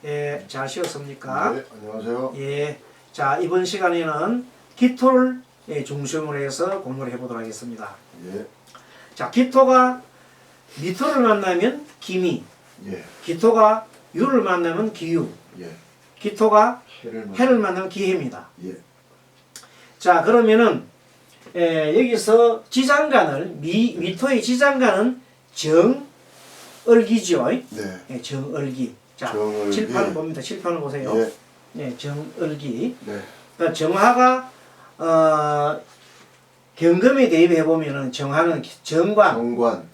예, 잘 쉬었습니까? 네, 안녕하세요. 예, 자 이번 시간에는 기토를 중심으로 해서 공부를 해보도록 하겠습니다. 예, 자, 기토가 미토를 만나면 기미, 예, 기토가 유를 만나면 기유, 예. 기토가 해를 해를 만나면 기해입니다. 예, 자, 그러면은 여기서 지장간을 미토의 지장간은 정을기죠. 네. 예, 정을기. 자, 정을기. 칠판을 봅니다. 칠판을 보세요. 예, 네, 정을기. 네, 그러니까 정화가 경금에 대입해 보면은 정화는 정관, 정관,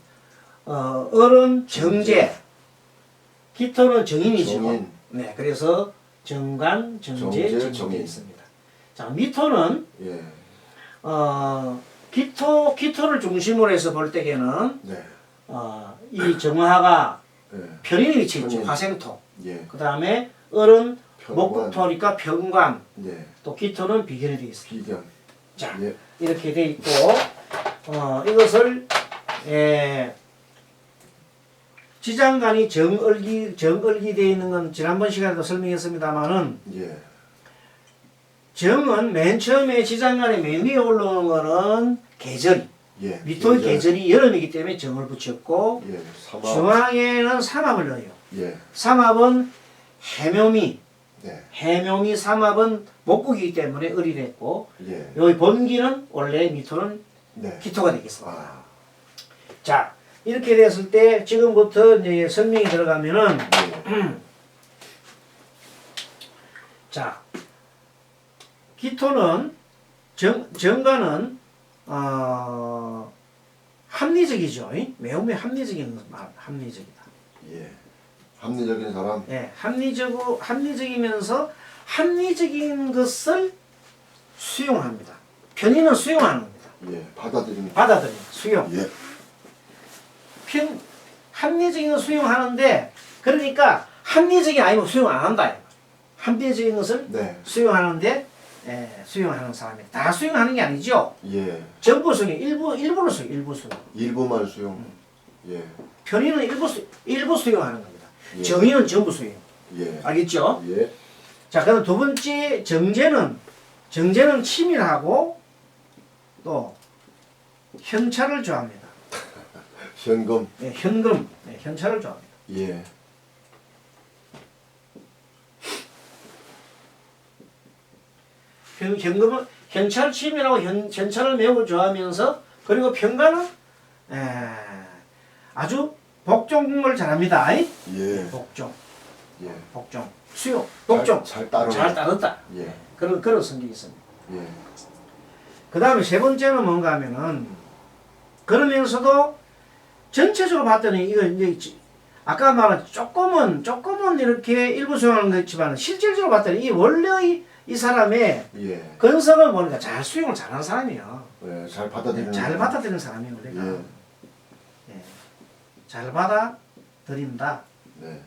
을은 정제, 기토는 정인이죠. 정인. 네, 그래서 정관, 정제, 정인이 정인. 있습니다. 자, 미토는 예, 기토를 중심으로 해서 볼 때에는 네, 이 정화가 예, 편인에 위치해 있죠. 편인. 화생토. 예, 그 다음에 을은 편관. 목국토니까 편관. 예, 또 기토는 비견이 되어 있습니다. 비견. 자, 예, 이렇게 돼 있고 이것을 지장간이 정을기 되어 있는 건 지난번 시간에도 설명했습니다만은 예, 정은 맨 처음에 지장간에 맨 위에 올라오는 거는 계절, 예. 미토의 계절이 여름이기 때문에 정을 붙였고 예, 삼합. 중앙에는 삼합을 넣어요. 예, 삼합은 해묘미, 네, 해묘미 삼합은 목국이기 때문에 을이 됐고 예, 여기 번기는 원래 미토는 네. 기토가 되겠습니다. 아, 자, 이렇게 됐을 때 지금부터 이제 설명이 들어가면은 예, 자, 기토는 정가는 합리적이죠. 매우 합리적인 합리적이다. 예. 합리적인 사람. 예, 합리적이면서 합리적인 것을 수용합니다. 편의는 수용하는 겁니다. 예, 받아들입니다. 받아들이는 수용. 예, 합리적인 걸 수용하는데 그러니까 합리적이 아니면 수용 안 한다. 합리적인 것을 네, 수용하는데 수용하는 사람이 다 수용하는 게 아니죠. 예. 전부 수용, 일부를 수용, 일부 수용. 일부만 수용. 예, 편의는 일부 수용하는 겁니다. 예. 정의는 전부 수용. 예, 알겠죠? 예, 자, 그다음 두 번째 정제는 치밀하고 또 현찰을 좋아합니다. 현금. 네, 현금, 네, 현찰을 좋아합니다. 예, 현금은 현찰 치밀하고 현찰을 매우 좋아하면서 그리고 평가는 아주 복종을 잘합니다. 예, 복종, 예. 복종, 수용, 복종 잘 따르는. 잘 따른다. 예, 그런 성격이 있습니다. 예, 그 다음에 세 번째는 뭔가 하면은 그러면서도 전체적으로 봤더니 이거 이제 아까 말한 조금은 이렇게 일부 수용하는 거 있지만 실질적으로 봤더니 이 원래 이 사람의 예, 근성을 보니까 잘 수용을 잘하는 사람이에요. 예, 잘 받아들이는. 잘 받아들이는 사람이에요. 우리가 예, 예. 잘 받아들인다. 네,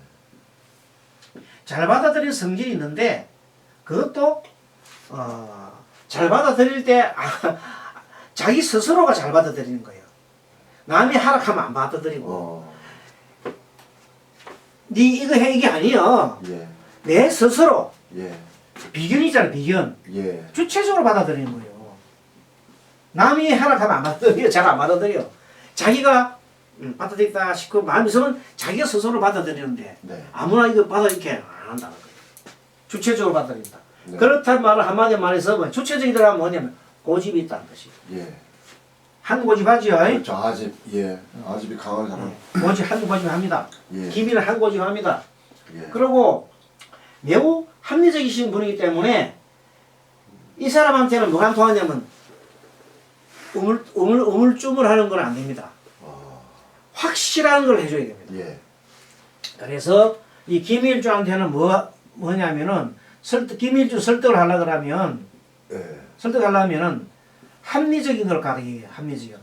잘 받아들이는 성질이 있는데 그것도 잘 받아들일 때 자기 스스로가 잘 받아들이는 거예요. 남이 하락하면 안 받아들이고 네 이거 해 이게 아니여. 예, 내 스스로 예, 비견이잖아. 비견. 예, 주체적으로 받아들이는 거예요. 남이 하락하면 안 받아들여. 잘 안 받아들여. 자기가 받아들였다 싶고 마음이 있으면 자기가 스스로 받아들이는데 네, 아무나 이거 받아 이렇게 안 한다는 거예요. 주체적으로 받아들인다. 네. 그렇다는 말을 한마디 말해서 뭐 주체적이더라 뭐냐면 고집이 있다는 것이. 예. 한 고집하지요. 그렇죠. 아집, 예, 아집이 강한 사람. 고집 한 고집합니다. 예, 기비는 한 고집합니다. 예, 그리고 매우 합리적이신 분이기 때문에 이 사람한테는 뭐가 안 통하냐면 우물쭈물하는 건 안 됩니다. 확실한 걸 해줘야 됩니다. 예, 그래서 이 김일주한테는 뭐냐면은 김일주 설득을 하려고 그러면 예, 설득하려면은 합리적인 걸 가르쳐요. 합리적인.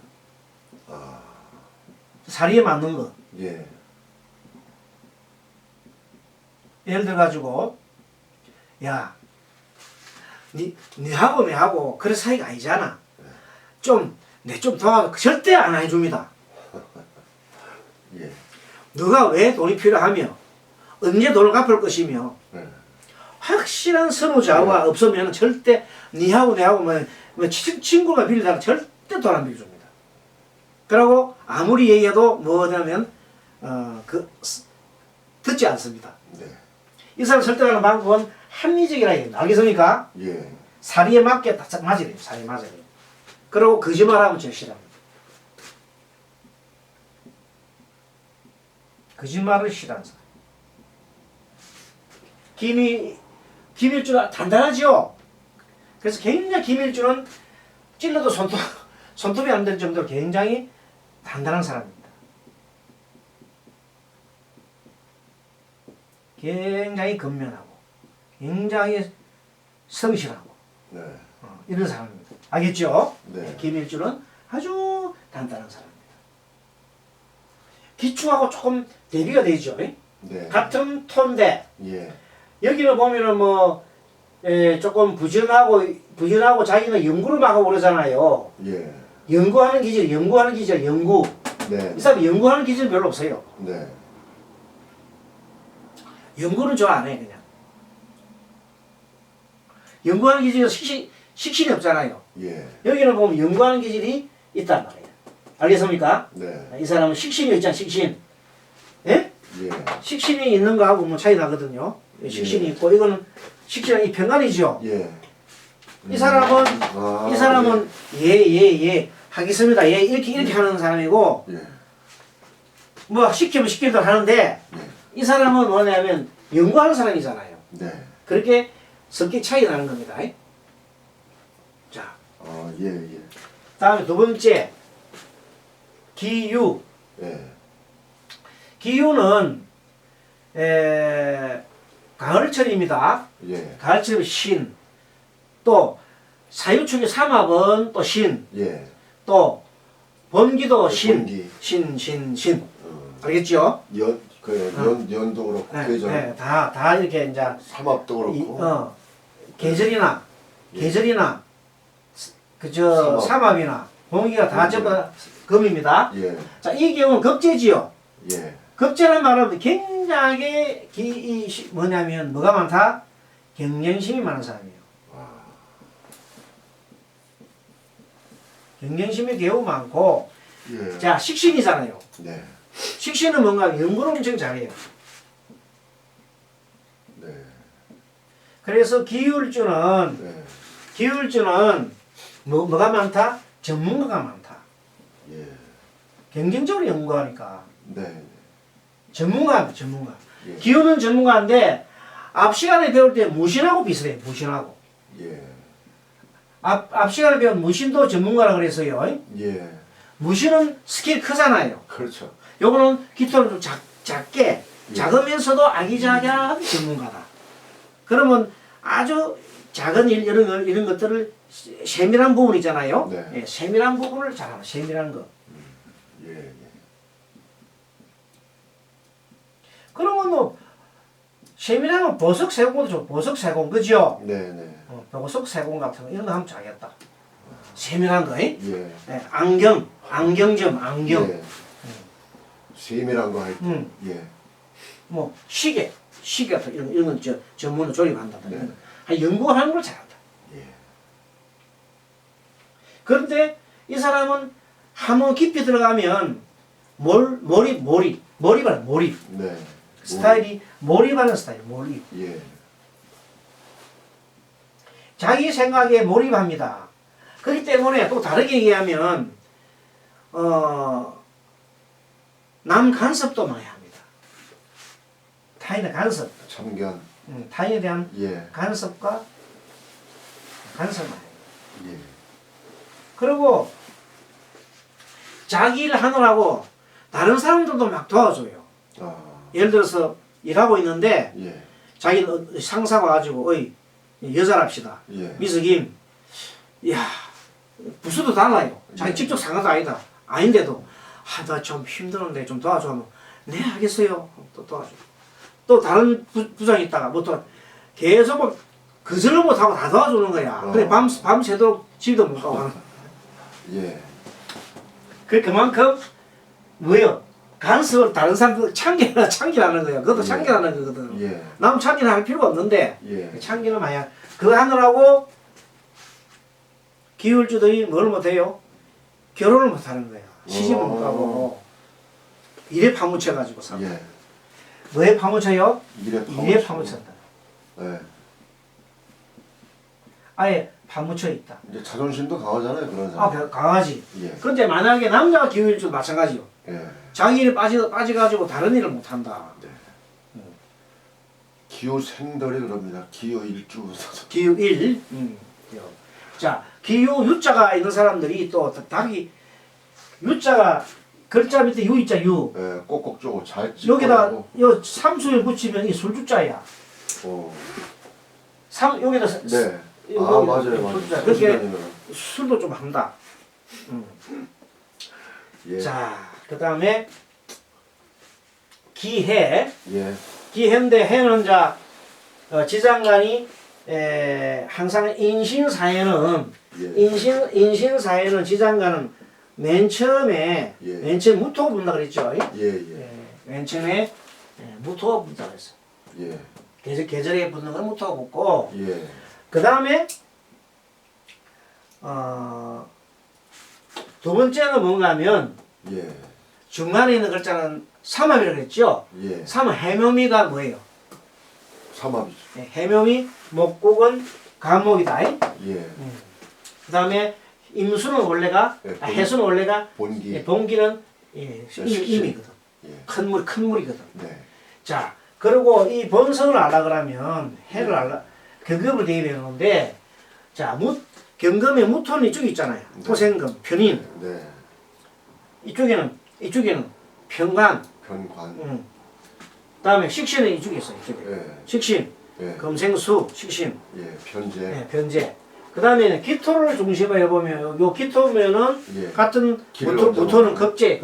사리에 맞는 거. 예, 예를 들어 가지고 야, 니하고 내하고 그런 사이가 아니잖아. 내 좀 도와줘. 절대 안 해줍니다. 예, 너가 왜 돈이 필요하며 언제 돈을 갚을 것이며 네. 확실한 선후좌우가 없으면 절대 니하고 내하고 뭐 친구가 빌리다가 절대 돈 안 빌려줍니다. 그리고 아무리 얘기해도 뭐냐면 듣지 않습니다. 네. 이 사람 설득하는 방법은 합리적이라 해야 됩니다. 알겠습니까? 예. 사리에 맞게 딱 맞아야 돼요. 사리에 맞아야 돼요. 그리고 거짓말하면 제일 싫어합니다. 거짓말을 싫어하는 사람. 김일주는 단단하죠. 그래서 굉장히 김일주는 찔러도 손톱이 안 될 정도로 굉장히 단단한 사람입니다. 굉장히 근면하고 굉장히 성실하고 네. 이런 사람입니다. 알겠죠? 네. 김일주는 아주 단단한 사람입니다. 기충하고 조금 대비가 되죠. 네. 같은 톤인데 예. 여기는 보면은 뭐 조금 부진하고 자기는 연구를 막 하고 그러잖아요. 예. 연구하는 기질. 네. 이 사람이 연구하는 기질은 별로 없어요. 네. 연구는 좋아 안 해, 그냥. 연구하는 기질은 식신이 없잖아요. 예. 여기는 보면 연구하는 기질이 있단 말이에요. 알겠습니까? 네. 이 사람은 식신이 있잖아, 식신. 예? 예. 식신이 있는 거하고 뭐 차이 나거든요. 식신이 있고, 이거는 식신은 이 편간이죠. 예. 이 사람은 예 하겠습니다. 예 이렇게 하는 사람이고 예. 뭐 시키면 시키도록 하는데 네. 이 사람은 뭐냐면 연구하는 사람이잖아요. 네. 그렇게 성격 차이 나는 겁니다. 자, 예. 다음에 두 번째 기유. 예. 기유는 가을철입니다. 예. 가을철 신. 또 사유축의 삼합은 또 신. 예. 또 범기도 신. 범기. 신. 알겠죠? 연도 그렇고 계절. 네, 다 이렇게 이제 삼합도 그렇고. 계절이나 예. 계절이나 그저 삼합이나 범기가 다 전부 금입니다. 예. 자, 이 경우는 급제지요. 예. 급제는 말하면 굉장히 뭐냐면 뭐가 많다? 경쟁심이 많은 사람이에요. 경쟁심이 매우 많고, 예. 자, 식신이잖아요. 네. 식신은 뭔가 연구를 엄청 잘해요. 네. 그래서 기울주는 네. 뭐가 많다? 전문가가 많다. 예. 경쟁적으로 연구하니까 네. 전문가. 예. 기울은 전문가인데 앞 시간에 배울 때 무신하고 비슷해요. 무신하고. 예. 앞 시간에 배운 무신도 전문가라 그래서요. 예. 무신은 스케일 크잖아요. 그렇죠. 요거는 깃털은 좀 작게 예. 작으면서도 아기자기한 전문가다. 그러면 아주 작은 일 이런 것들을 세밀한 부분 있잖아요. 네. 예, 세밀한 부분을 잘하는 세밀한 거. 예. 그러면 뭐 세밀하면 보석 세공도 좋고 보석 세공 그죠? 네. 보석 세공 같은 거 이런 거 하면 잘하겠다. 세밀한 거, 예. 예, 안경점. 예. 세밀한 거 할 때. 예. 뭐 시계 같은 이런 건 전문으로 조립한다. 네. 연구하는 걸 잘한다. 예. 그런데 이 사람은 한번 깊이 들어가면 몰입하는 몰입. 네. 스타일이 몰입하는 스타일, 몰입. 예. 자기 생각에 몰입합니다. 그렇기 때문에 또 다르게 얘기하면 남 간섭도 많이 합니다. 타인의 간섭. 참견. 타인에 대한 예. 간섭을 많이 해요. 예. 그리고 자기 일 하느라고 다른 사람들도 막 도와줘요. 예를 들어서 일하고 있는데 예. 자기 상사가 와가지고 어이 여자랍시다. 예. 미석임, 야 부수도 달라요. 자기 직접 상사도 아니다. 아닌데도 나 좀 힘드는데 좀 도와줘 하면 네 알겠어요. 또 도와줘. 또 다른 부장이 있다가 뭐 또 계속 뭐 거절을 못하고 다 도와주는 거야. 그래 밤새도록 집도 못 가고 하는 거야. 예. 그만큼 뭐요? 간섭을 다른 사람들 참견하는 거예요. 그것도 예. 참견하는 거거든. 예. 남 참견할 필요가 없는데 예. 참견을 많이 그거 하느라고 기울주들이 뭘 못해요? 결혼을 못하는 거예요. 시집을 못 가고 일에 파묻혀가지고 살아. 예. 뭐에 파묻혀요? 일에 파묻혔다. 예. 아예 파묻혀 있다. 이제 자존심도 강하잖아요, 그런 사람. 강하지. 예. 그런데 만약에 남자가 기울주도 마찬가지요. 예. 자기 일에 빠져가지고 다른 일을 못한다. 네. 기후 생덜이 그럽니다. 기후 일주. 기후 1. 자, 기후 U자가 있는 사람들이 또 답이 U자가 글자 밑에 U자 U. 예, 꼭꼭 쪼고 잘 여기다 찝어내고. 요 삼수에 붙이면 이 술주자야. 여기다 네. 이거 맞아요. 술주자. 그렇게 술주자님은. 술도 좀 한다. 예. 자, 그 다음에 기해. 예. 기해인데 해는 자 지장간이 항상 인신사에는 예. 인신사에는 지장간은 맨 처음에 예. 맨 처음 무토 분다 그랬죠. 예. 맨 처음에 무토 분다 그랬어. 예. 계절에 붙는 건 무토가 붙고 예. 그 다음에 두 번째는 뭔가 하면 예. 중간에 있는 글자는 삼합이라고 그랬죠. 예. 삼합 해묘미가 뭐예요? 삼합이죠. 해묘미 목국은 간목이다. 예. 그 다음에 임수는 원래가 해수는 원래가 본기. 본기는 식신. 임이거든. 예. 큰 물이거든. 네. 자, 그리고 이 본성을 알라 그러면 해를 알라 경금을 대입해놓는데 자, 경금의 무토는 이쪽에 있잖아요. 네. 토생금, 편인. 네. 이쪽에는 편관. 편관. 그다음에 식신은 이쪽에 있어요. 이쪽에. 예. 식신, 예. 금생수, 식신. 예. 편제. 네, 변제. 그 다음에는 기토를 중심으로 해보면 요 기토면은 예. 같은 기를 무토는 급제 예,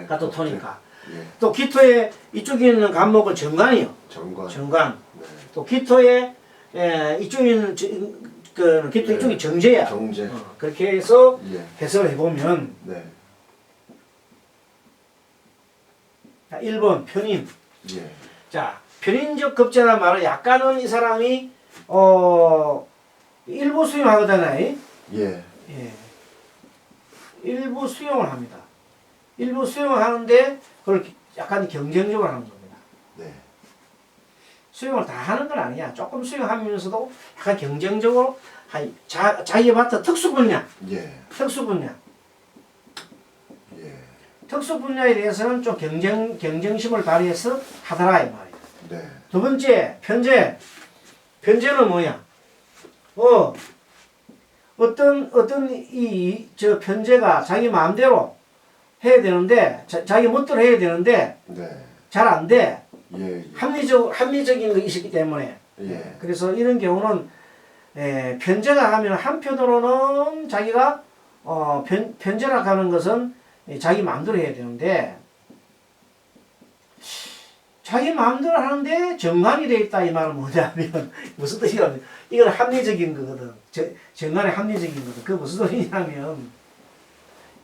같은 급제. 토니까. 예. 또 기토에 이쪽에 있는 간목은 정관이요. 정관. 정관. 네. 또 기토에 이쪽에 있는 그 기토 네. 이쪽이 정제야. 정제. 그렇게 해서 예. 해석을 해보면 네. 1번 편인. 예. 자, 편인적 급제란 말은 약간은 이 사람이 일부 수용하거든요. 예. 예. 일부 수용을 합니다. 일부 수용을 하는데 그걸 약간 경쟁적으로 하는 겁니다. 네. 수용을 다 하는 건 아니야. 조금 수용하면서도 약간 경쟁적으로 자기에 맞다 특수 분야, 예. 특수 분야, 예. 특수 분야에 대해서는 좀 경쟁심을 발휘해서 하더라 이 말이야. 네. 두 번째 편제. 편제는 뭐야? 어떤 저 편제가 자기 마음대로 해야 되는데 자기 멋대로 해야 되는데 네. 잘 안 돼. 예. 합리적인 것이 있기 때문에. 예. 그래서 이런 경우는 편제가 하면 한편으로는 자기가 편제라 하는 것은 자기 마음대로 해야 되는데 자기 마음대로 하는데 정관이 돼 있다 이 말은 뭐냐면 무슨 뜻이냐면 이건 합리적인 거거든. 정관이 합리적인 거거든. 그 무슨 소리냐면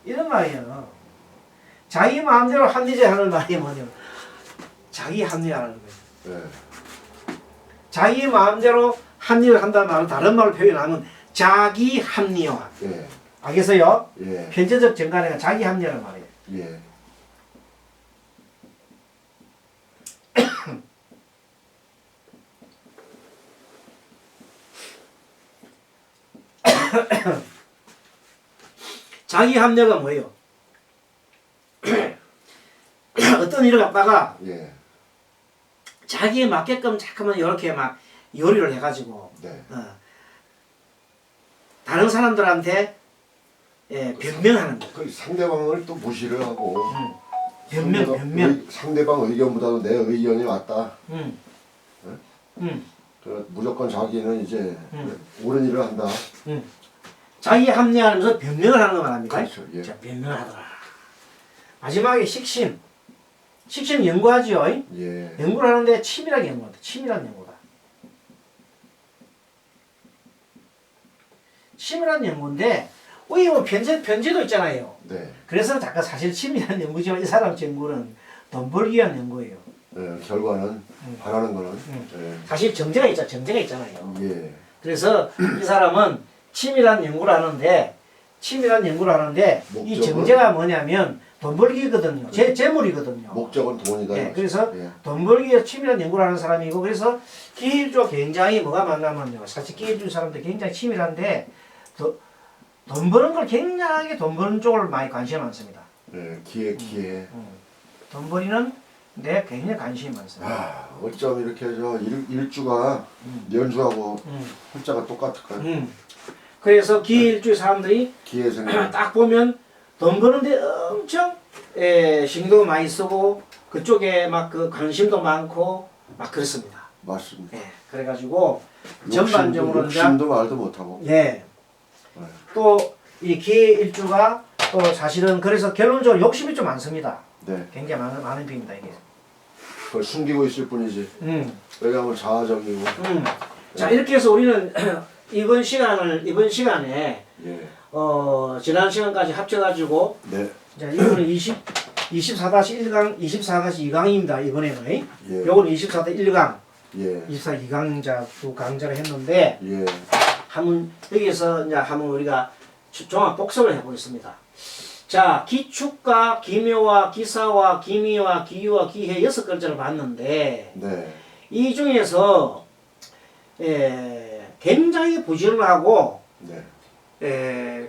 이런 말이에요. 자기 마음대로 합리적하는 말이 뭐냐면 자기 합리화하는 거예요. 네. 자기 마음대로 합리를 한다는 말은 다른 말로 표현하면 자기 합리화. 예. 알겠어요? 예. 편제적 정관이가 자기 합리화란 말이에요. 예. 자기 합리화가 뭐예요? 어떤 일을 갖다가 예. 자기에 맞게끔 잠깐만 이렇게 막 요리를 해가지고 네. 다른 사람들한테 변명하는 거. 그 상대방을 또 무시를 하고 변명. 상대방 의견보다도 내 의견이 맞다. 응. 응? 응. 그 무조건 자기는 이제 응. 옳은 일을 한다. 응. 자기 합리화하면서 변명을 하는 거 말합니다. 그렇죠. 예. 자, 변명을 하더라. 마지막에 식신. 식신 연구하지요. 예. 연구를 하는데 치밀하게 연구한다. 치밀한 연구다. 치밀한 연구인데 우리 뭐 편제도 있잖아요. 네. 그래서 잠깐 사실 치밀한 연구지만 이 사람 연구는 돈 벌기 위한 연구예요. 결과는 바라는 거는 사실 정제가 있잖아요. 예. 그래서 이 사람은 치밀한 연구를 하는데 이 목적은? 정제가 뭐냐면 돈 벌기거든요. 재물이거든요. 목적은 돈이다. 예, 그래서 예. 돈 벌기 위해 치밀한 연구를 하는 사람이고, 그래서 기일주가 굉장히 뭐가 많냐면요. 사실 기일주 사람들 굉장히 치밀한데 돈 버는 걸 굉장하게 돈 버는 쪽을 많이 관심이 많습니다. 기회. 돈 벌이는 데 굉장히 관심이 많습니다. 아, 어쩜 이렇게 저 일주가 연주하고 한자가 똑같을까요? 그래서 기일주 사람들이 기회 생각. 딱 보면 돈 버는데 엄청 신경도 많이 쓰고 그쪽에 막 그 관심도 많고 막 그렇습니다. 맞습니다. 그래가지고 전반적으로 욕심도 말도 못하고. 또 이 기일주가 또 사실은 그래서 결론적으로 욕심이 좀 많습니다. 네. 굉장히 많은 편입니다 이게. 그걸 숨기고 있을 뿐이지. 왜냐하면 자아적이고. 자 이렇게 해서 우리는 이번 시간에 예. 지난 시간까지 합쳐가지고 네. 이제 이거는 24-1강, 24-2강입니다 이번에는. 예. 요거는 24-1강, 예. 24-2강자 두 강좌를 했는데 예. 한번 여기서 이제 한번 우리가 종합 복습을 해보겠습니다. 자, 기축과 기묘와 기사와 기미와 기유와 기해 6글자를 봤는데 네. 이 중에서 굉장히 부지런하고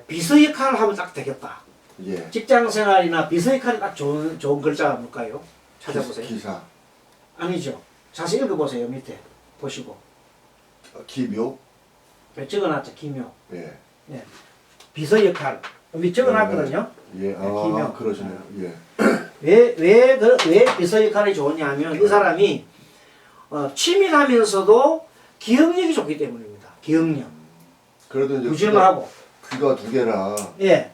비서 역할을 하면 딱 되겠다. 예. 직장생활이나 비서 역할이 딱 좋은 글자가 뭘까요? 찾아보세요. 기사. 아니죠. 자세히 읽어보세요. 밑에 보시고. 기묘. 적어놨죠. 기묘. 예. 비서 역할. 밑에 적어놨거든요. 예. 기묘. 그러시네요. 예. 왜 비서 역할이 좋으냐 하면 이 사람이 치밀하면서도 기억력이 좋기 때문입니다. 기억력. 그래도 이제 부지런하고. 귀가 두 개라. 예.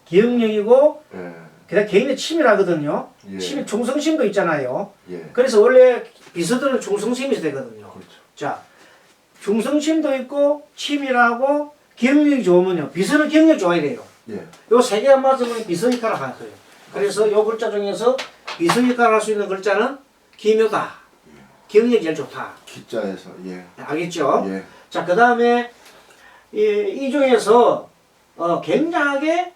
기억력이고 예. 그냥 개인의 치밀하거든요. 예. 치밀 충성심도 있잖아요. 예. 그래서 원래 비서들은 충성심이 되거든요. 그렇죠. 자, 충성심도 있고 치밀하고 기억력이 좋으면요. 비서는 기억력 좋아야 돼요. 예. 요 세 개가 맞으면 비서 역할을 하는 거예요. 그래서 요 글자 중에서 비서 역할을 할 수 있는 글자는 기묘다. 기억력이 제일 좋다. 기자에서 예. 알겠죠? 예. 자, 그 다음에 이 중에서 굉장하게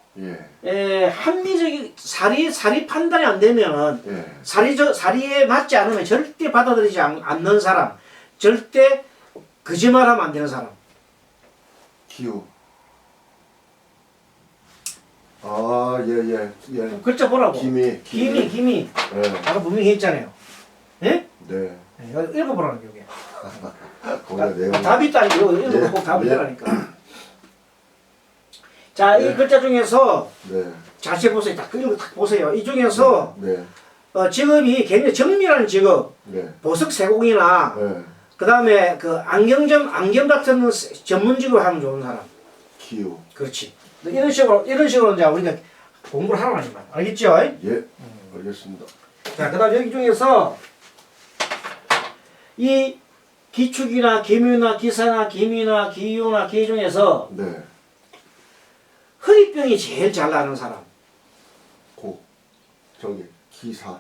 합리적인 사리 판단이 안 되면 사리에 맞지 않으면 절대 받아들이지 않는 사람, 절대 거짓말하면 안 되는 사람. 기우. 아, 예. 글자 보라고. 기미. 아까 분명히 했잖아요. 예? 네. 이거 읽어보라는 게. 거기다 내용. 답이 있다니까. 읽어보고 답이 있다니까. 자, 이 글자 중에서 자세히 보세요. 딱 보세요. 이 중에서 직업이 굉장히 정밀한 직업, 보석 세공이나 그 다음에 그 안경 같은 전문 직업을 하면 좋은 사람. 기우. 그렇지. 이런 식으로 이제 우리가 공부를 하라는 말. 알겠죠? 예. 알겠습니다. 자, 그 다음 여기 중에서 이 기축이나 기묘나 기사나 기미나 기유나 기 중에서 허리병이 제일 잘 나는 사람. 기사.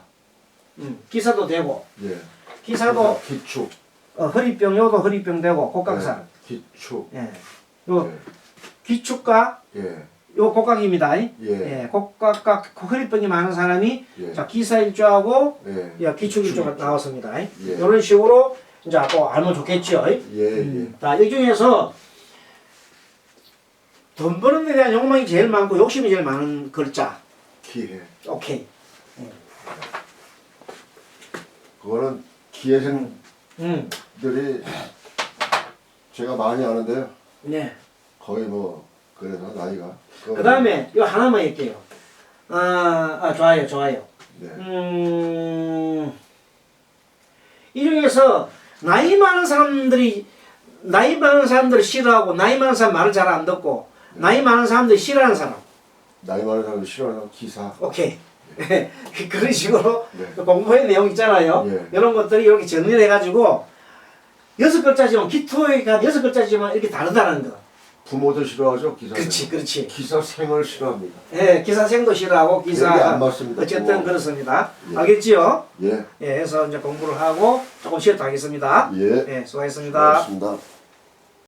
기사도 되고. 예. 기사도 기축. 허리병 요도 허리병 되고 곡각살. 기축. 예. 요 기축과 요 곡각입니다. 곡각과 허리병이 많은 사람이 자 기사일주하고 기축일주가 나왔습니다. 이런 식으로 이제 또 알면 좋겠죠. 자, 이 중에서 돈 버는 데 대한 욕망이 제일 많고 욕심이 제일 많은 글자. 기해. 오케이. 그거는 기회생들이 제가 많이 아는데요. 네. 거의 뭐 그래서 나이가. 그 다음에 이거 하나만 할게요. 좋아요. 네. 이 중에서 나이 많은 사람들이 싫어하고 나이 많은 사람 말을 잘 안 듣고 나이 많은 사람들이 싫어하는 사람. 나이 많은 사람들 싫어하는 기사. 오케이. 그런 식으로 공부의 내용 있잖아요. 이런 것들이 이렇게 정리를 해가지고 6글자지만 기토가 6글자지만 이렇게 다르다는 거. 부모도 싫어하죠 기사. 그렇지. 기사생을 싫어합니다. 예, 기사생도 싫어하고 기사 얘기 안 맞습니다. 어쨌든 그렇습니다. 예. 알겠지요? 예. 예, 해서 이제 공부를 하고 조금 쉬었다 하겠습니다. 예. 예, 수고하셨습니다. 수고하셨습니다.